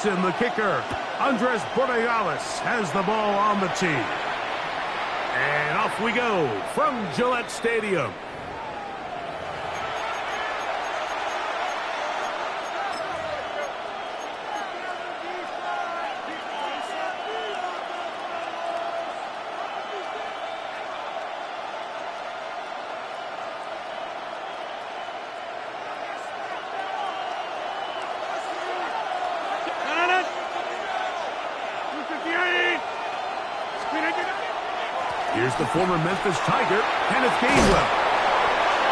Johnson, the kicker. Andres Borregales has the ball on the tee. And off we go from Gillette Stadium. Here's the former Memphis Tiger, Kenneth Gainwell.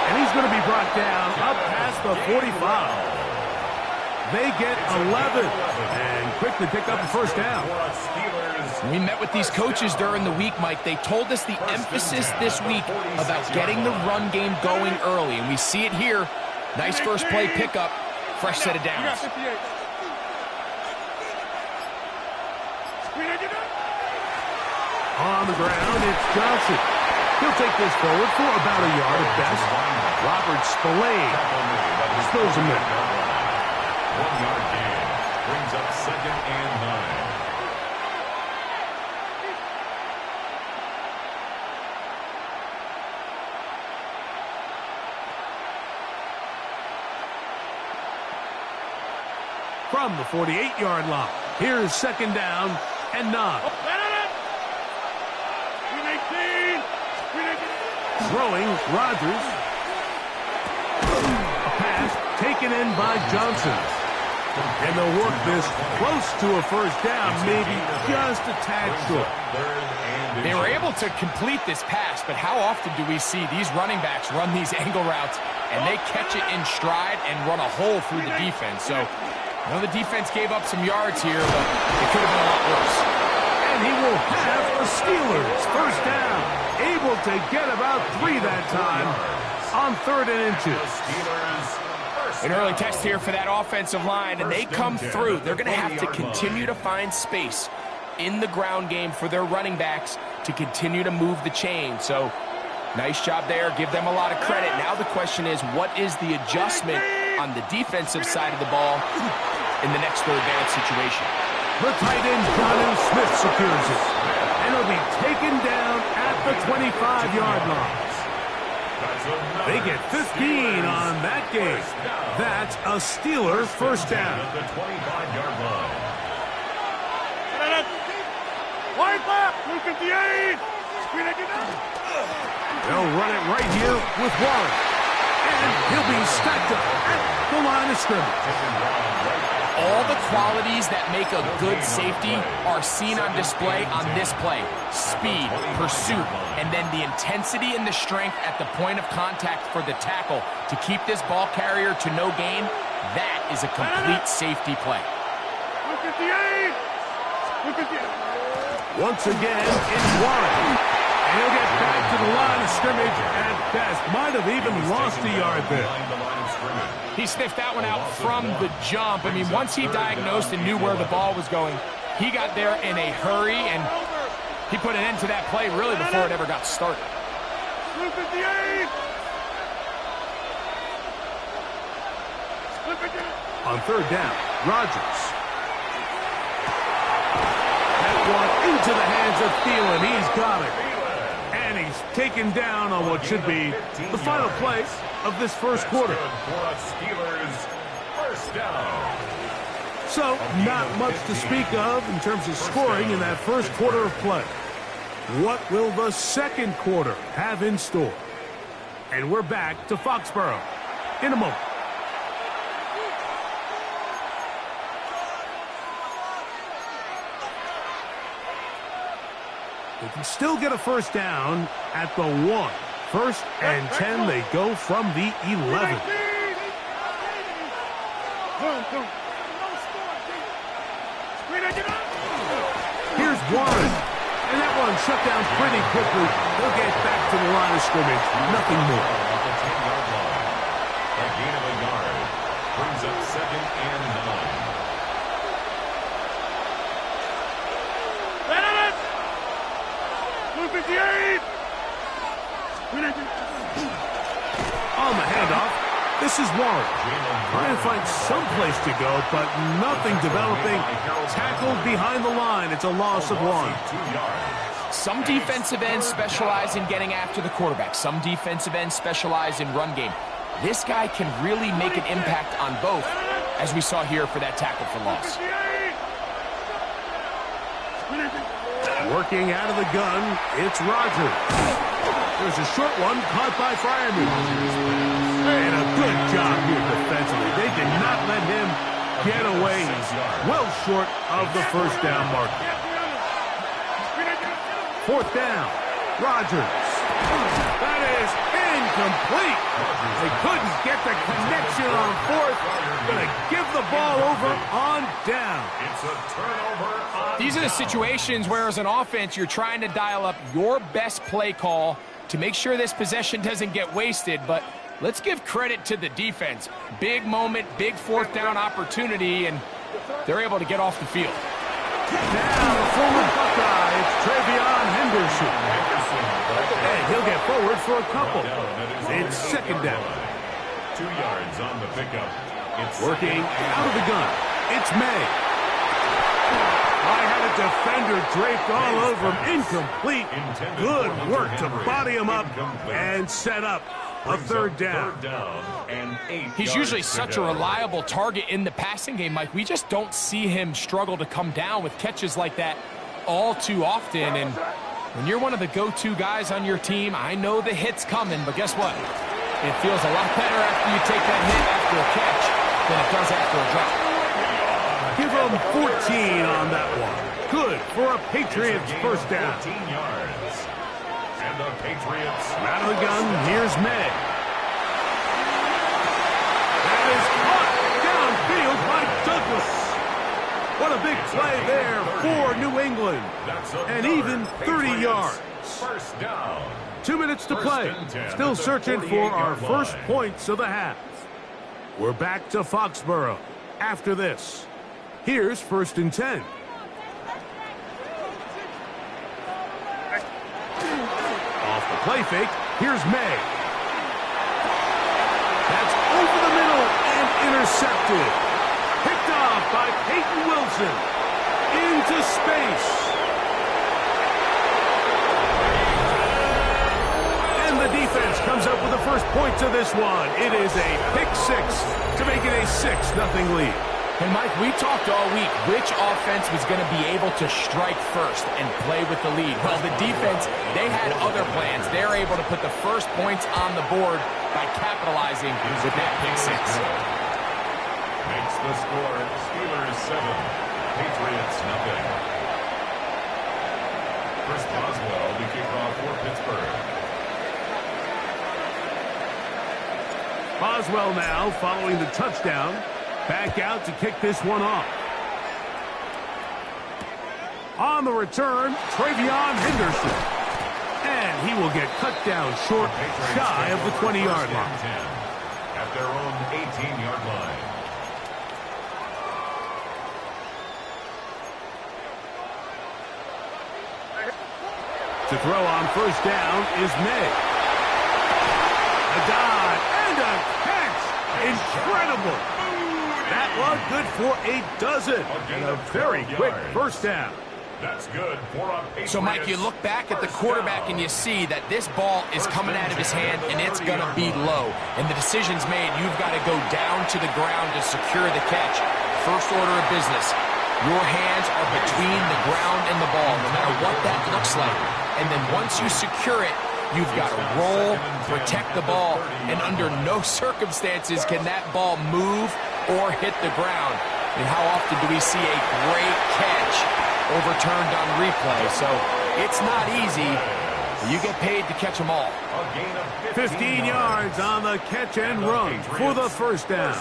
And he's going to be brought down up past the 45. They get 11 and quickly pick up the first down. We met with these coaches during the week, Mike. They told us the emphasis this week about getting the run game going early, and we see it here. Nice first play pickup, fresh set of downs. On the ground, it's Johnson. He'll take this forward for about a yard at best. Robert Spillane throws him in. 1 yard gain brings up 2nd and 9. From the 48-yard line, here's 2nd down and 9. Throwing, Rodgers. A pass taken in by Johnson. And they'll work this close to a first down, maybe just a tad short. They were able to complete this pass, but how often do we see these running backs run these angle routes and they catch it in stride and run a hole through the defense? So, I know the defense gave up some yards here, but it could have been a lot worse. And he will have the Steelers first down. Able to get about 3 that time on 3rd and inches. An early test here for that offensive line, and they come through. They're going to have to continue to find space in the ground game for their running backs to continue to move the chain. So, nice job there. Give them a lot of credit. Now the question is, what is the adjustment on the defensive side of the ball in the next 3rd down situation? The tight end, Jonnu Smith, secures it. And he'll be taken down at the 25-yard line. They get 15 on that game. That's a Steeler first down. The 25-yard line. They'll run it right here with Warren. And he'll be stacked up at the line of scrimmage. All the qualities that make a good safety are seen on display on this play. Speed, pursuit, and then the intensity and the strength at the point of contact for the tackle to keep this ball carrier to no gain. That is a complete safety play. Once again, it's Warren. And he'll get back to the line of scrimmage at best. Might have even lost a yard there. He sniffed that one out from the jump. I mean, once he diagnosed and knew where the ball was going, he got there in a hurry, and he put an end to that play really before it ever got started. On 3rd down, Rodgers. That one into the hands of Thielen. He's got it. And he's taken down on what should be the final play of this first quarter. So, not much to speak of in terms of scoring in that first quarter of play. What will the second quarter have in store? And we're back to Foxborough in a moment. They can still get a first down at the 1. 1st and 10, they go from the 11. Here's Warren. And that one shut down pretty quickly. They'll get back to the line of scrimmage. Nothing more. A gain of a yard brings up 2nd and 9. On the handoff, This is Warren. Trying to find some place to go, but nothing developing. Tackled behind the line. It's a loss of 1. Some defensive ends specialize in getting after the quarterback. Some defensive ends specialize in run game. This guy can really make an impact on both, as we saw here for that tackle for loss. Working out of the gun, it's Rogers. There's a short one caught by Fryerman. And a good job here defensively. They did not let him get away. He's well short of the first down marker. 4th down, Rogers. That is incomplete. They couldn't get the connection on 4th. Going to give the ball over on down. It's a turnover. These are the situations where, as an offense, you're trying to dial up your best play call to make sure this possession doesn't get wasted. But let's give credit to the defense. Big moment, big 4th down opportunity, and they're able to get off the field. Now, the former Buckeye, it's Travion Henderson. And he'll get forward for a couple. It's 2nd down. 2 yards on the pickup. It's working out of the gun. It's May. I had a defender draped all over him. Incomplete. Good work to body him up and set up a 3rd down. He's usually such a reliable target in the passing game, Mike. We just don't see him struggle to come down with catches like that all too often. And when you're one of the go-to guys on your team, I know the hit's coming, but guess what? It feels a lot better after you take that hit after a catch than it does after a drop. Give him 14 on that one. Good for a Patriots 1st down. 14 yards. And the Patriots out of the gun. Here's May. That is caught downfield by Douglas. What a big play there for New England. And even 30 yards. 1st down. 2 minutes to play. Still searching for our first points of the half. We're back to Foxborough after this. Here's 1st and 10. Off the play fake, here's May. That's over the middle and intercepted. Picked off by Peyton Wilson. Into space. And the defense comes up with the first points of this one. It is a pick 6 to make it a 6-0 lead. And, Mike, we talked all week which offense was going to be able to strike first and play with the lead. Well, the defense, they had other plans. They're able to put the first points on the board by capitalizing with that pick 6. Makes the score Steelers 7, Patriots 0. Chris Boswell, the kickoff for Pittsburgh. Boswell now following the touchdown. Back out to kick this one off. On the return, Travion Henderson. And he will get cut down short, shy of the 20-yard line. At their own 18-yard line. To throw on 1st down is May. A dive and a catch. Incredible. That one good for a dozen. And a very quick 1st down. That's good for a Patriots. So, Mike, you look back at the quarterback and you see that this ball is coming out of his hand and it's going to be low. And the decision's made. You've got to go down to the ground to secure the catch. First order of business. Your hands are between the ground and the ball, no matter what that looks like. And then once you secure it, you've got to roll, protect the ball, and under no circumstances can that ball move or hit the ground. And how often do we see a great catch overturned on replay? So it's not easy. You get paid to catch them all. 15 yards on the catch and run for the 1st down.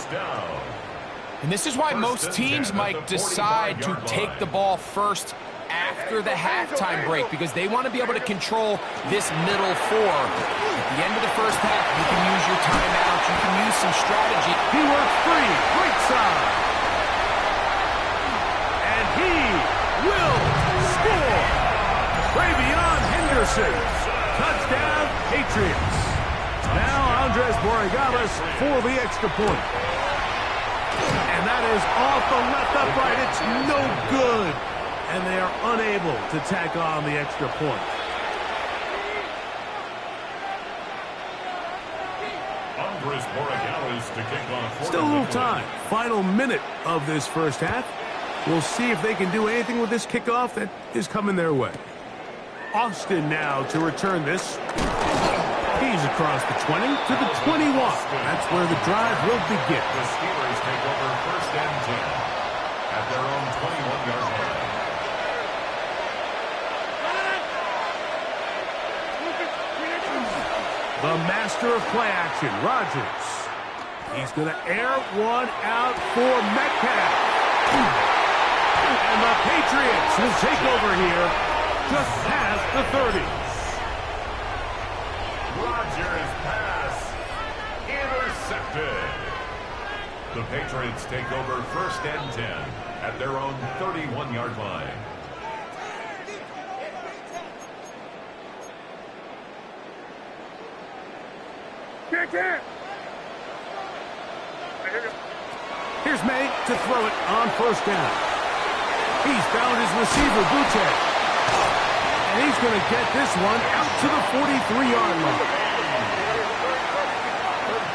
And this is why most teams, Mike, decide to take the ball first after the halftime break, because they want to be able to control this middle 4. At the end of the first half, you can use your timeout, you can use some strategy. He works free, right side. And he will score. Travion Henderson, touchdown Patriots. Now Andres Borregales for the extra point. And that is off the left upright. It's no good. And they are unable to tack on the extra point. Andres Borregales to kick off. Still a little time. Final minute of this first half. We'll see if they can do anything with this kickoff that is coming their way. Austin now to return this. He's across the 20 to the 21. That's where the drive will begin. The Steelers take over first and 10 at their own 21-yard line. The master of play action, Rodgers. He's going to air one out for Metcalf. And the Patriots will take over here just past the 30. Rodgers' pass intercepted. The Patriots take over first and 10 at their own 31-yard line. Here's May to throw it on first down. He's found his receiver, Butte. And he's going to get this one out to the 43-yard line.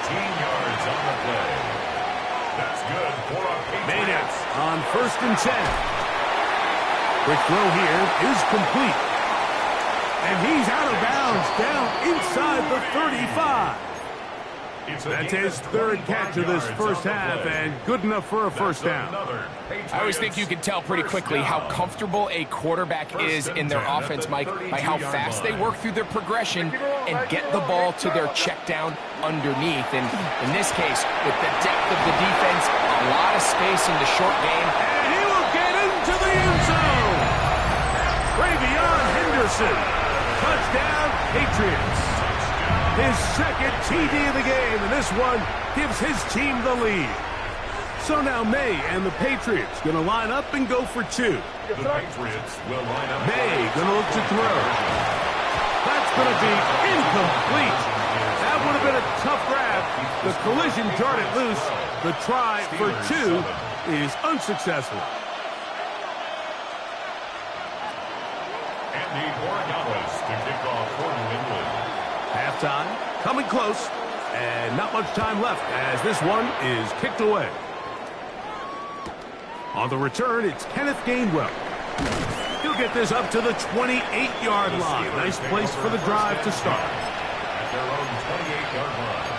13 yards on the play. That's good for a Patriots. Made it on first and 10. Quick throw here is complete. And he's out of bounds down inside the 35. That's his third catch of this first half, and good enough for a first down. I always think you can tell pretty quickly how comfortable a quarterback is in their offense, Mike, by how fast they work through their progression and get the ball to their check down underneath. And in this case, with the depth of the defense, a lot of space in the short game. And he will get into the end zone. Travion Henderson. Touchdown, Patriots. His second TD of the game, and this one gives his team the lead. So now May and the Patriots going to line up and go for two. The Patriots will line up. May going to look to throw. That's going to be incomplete. That would have been a tough grab. The collision darted loose. The try for two is unsuccessful. Andy Borregales to kick off for New England. Halftime, coming close, and not much time left as this one is kicked away. On the return, it's Kenneth Gainwell. He'll get this up to the 28-yard line. Nice place for the drive to start. At their own 28-yard line.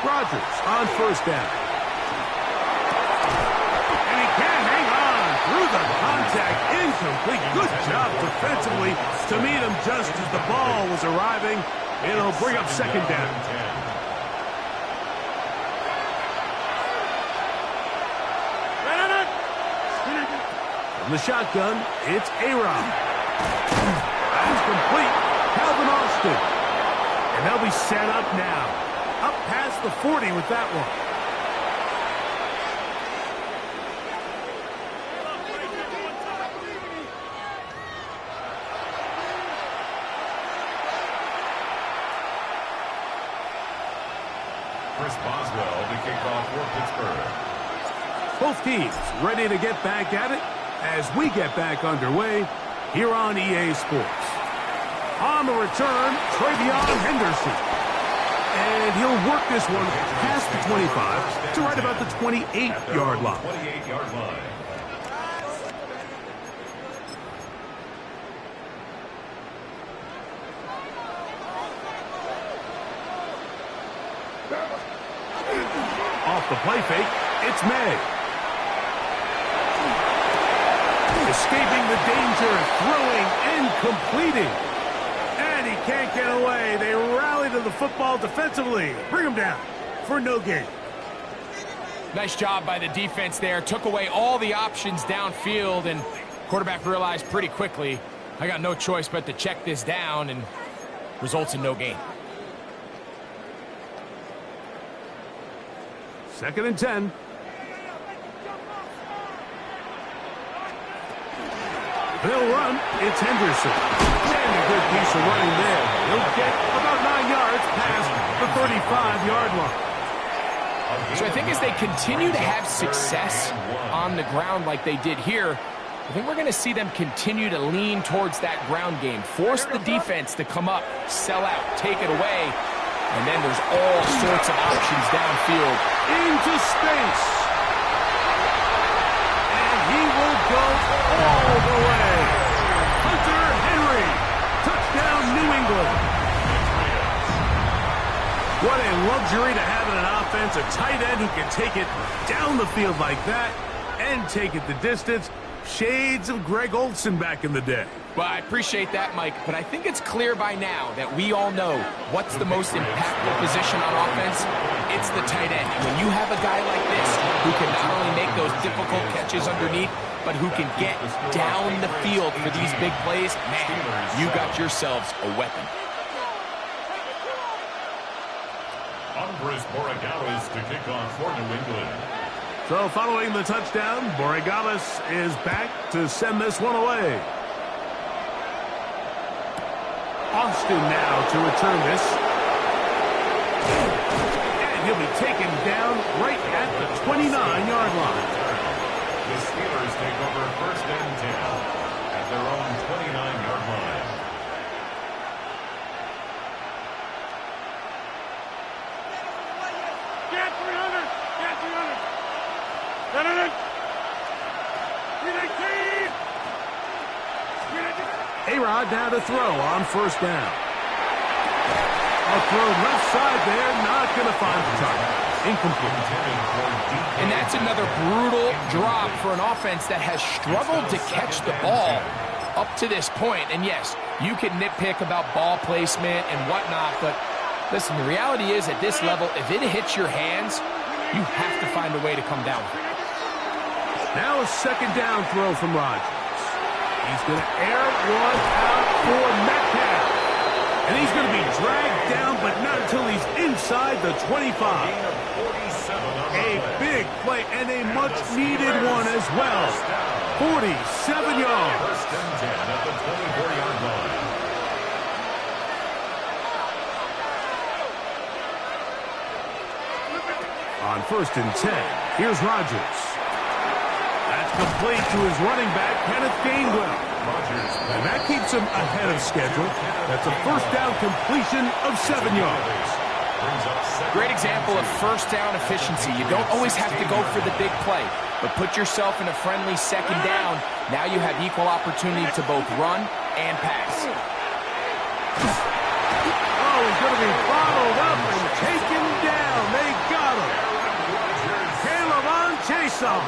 Rodgers on first down. And he can't hang on through the contact. Incomplete. Good job defensively to meet him just as the ball was arriving. It'll bring up second down. From the shotgun, it's A-Rod. That's complete. Calvin Austin. And they'll be set up now. Up past the 40 with that one. Chris Boswell to kick off for Pittsburgh. Both teams ready to get back at it as we get back underway here on EA Sports. On the return, Travion Henderson. And he'll work this one past the 25 to right about the 28-yard line. 28-yard line. Off the play fake, it's May. Escaping the danger, throwing and completing. And he can't get away. They rally to the football defensively. Bring him down for no gain. Nice job by the defense there. Took away all the options downfield, and quarterback realized pretty quickly, I got no choice but to check this down, and results in no gain. 2nd and 10. They'll run. It's Henderson. And a good piece of running there. He'll get about 9 yards past the 35-yard line. So I think as they continue to have success on the ground like they did here, I think we're going to see them continue to lean towards that ground game. Force the defense to come up, sell out, take it away. And then there's all sorts of options downfield. Into space. And he will go all the way. Hunter Henry. Touchdown, New England. What a luxury to have in an offense. A tight end who can take it down the field like that and take it the distance. Shades of Greg Olsen back in the day. Well, I appreciate that, Mike, but I think it's clear by now that we all know what's the most impactful position on offense. It's the tight end. When you have a guy like this who can not only make those difficult catches underneath, but who can get down the field for these big plays, man, you got yourselves a weapon. Andres Borregales to kick off for New England. So following the touchdown, Borregales is back to send this one away. Austin now to return this. And he'll be taken down right at the 29-yard line. The Steelers take over 1st and 10 at their own 29-yard line. Get 300! Get 300! A-Rod now to throw on 1st down. A throw left side there, not going to find the target. Incomplete. And that's another brutal drop for an offense that has struggled to catch the ball up to this point. And yes, you can nitpick about ball placement and whatnot, but listen, the reality is at this level, if it hits your hands, you have to find a way to come down with it. Now a 2nd down throw from Rodgers. He's going to air one out for Metcalf. And he's going to be dragged down, but not until he's inside the 25. A big play and a much-needed one as well. 47 yards. 1st and 10 at the 24-yard line. On 1st and 10, here's Rodgers. That's complete to his running back, Kenneth Gainwell. And that keeps him ahead of schedule. That's a 1st down completion of 7 yards. Great example of 1st down efficiency. You don't always have to go for the big play, but put yourself in a friendly 2nd down. Now you have equal opportunity to both run and pass. Oh, he's going to be bottled up and taken down. They got him. Caleb Chason.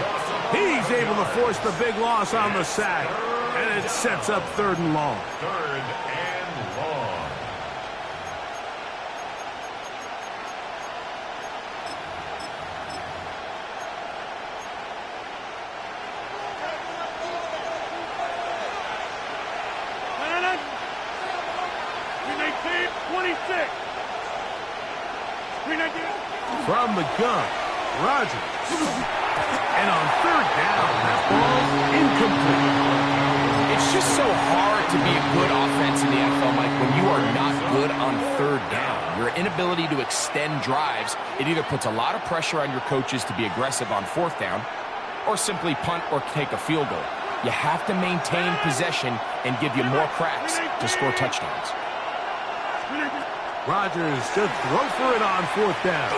He's able to force the big loss on the sack. And it sets up 3rd and long. 3rd and long. From the gun, Rodgers. And on 3rd down, that ball's incomplete. It's just so hard to be a good offense in the NFL, Mike, when you are not good on 3rd down. Your inability to extend drives, it either puts a lot of pressure on your coaches to be aggressive on 4th down or simply punt or take a field goal. You have to maintain possession and give you more cracks to score touchdowns. Rodgers should throw for it on 4th down.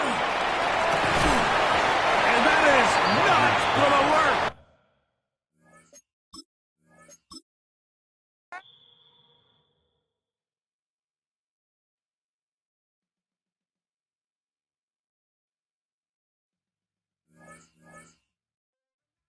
And that is not going to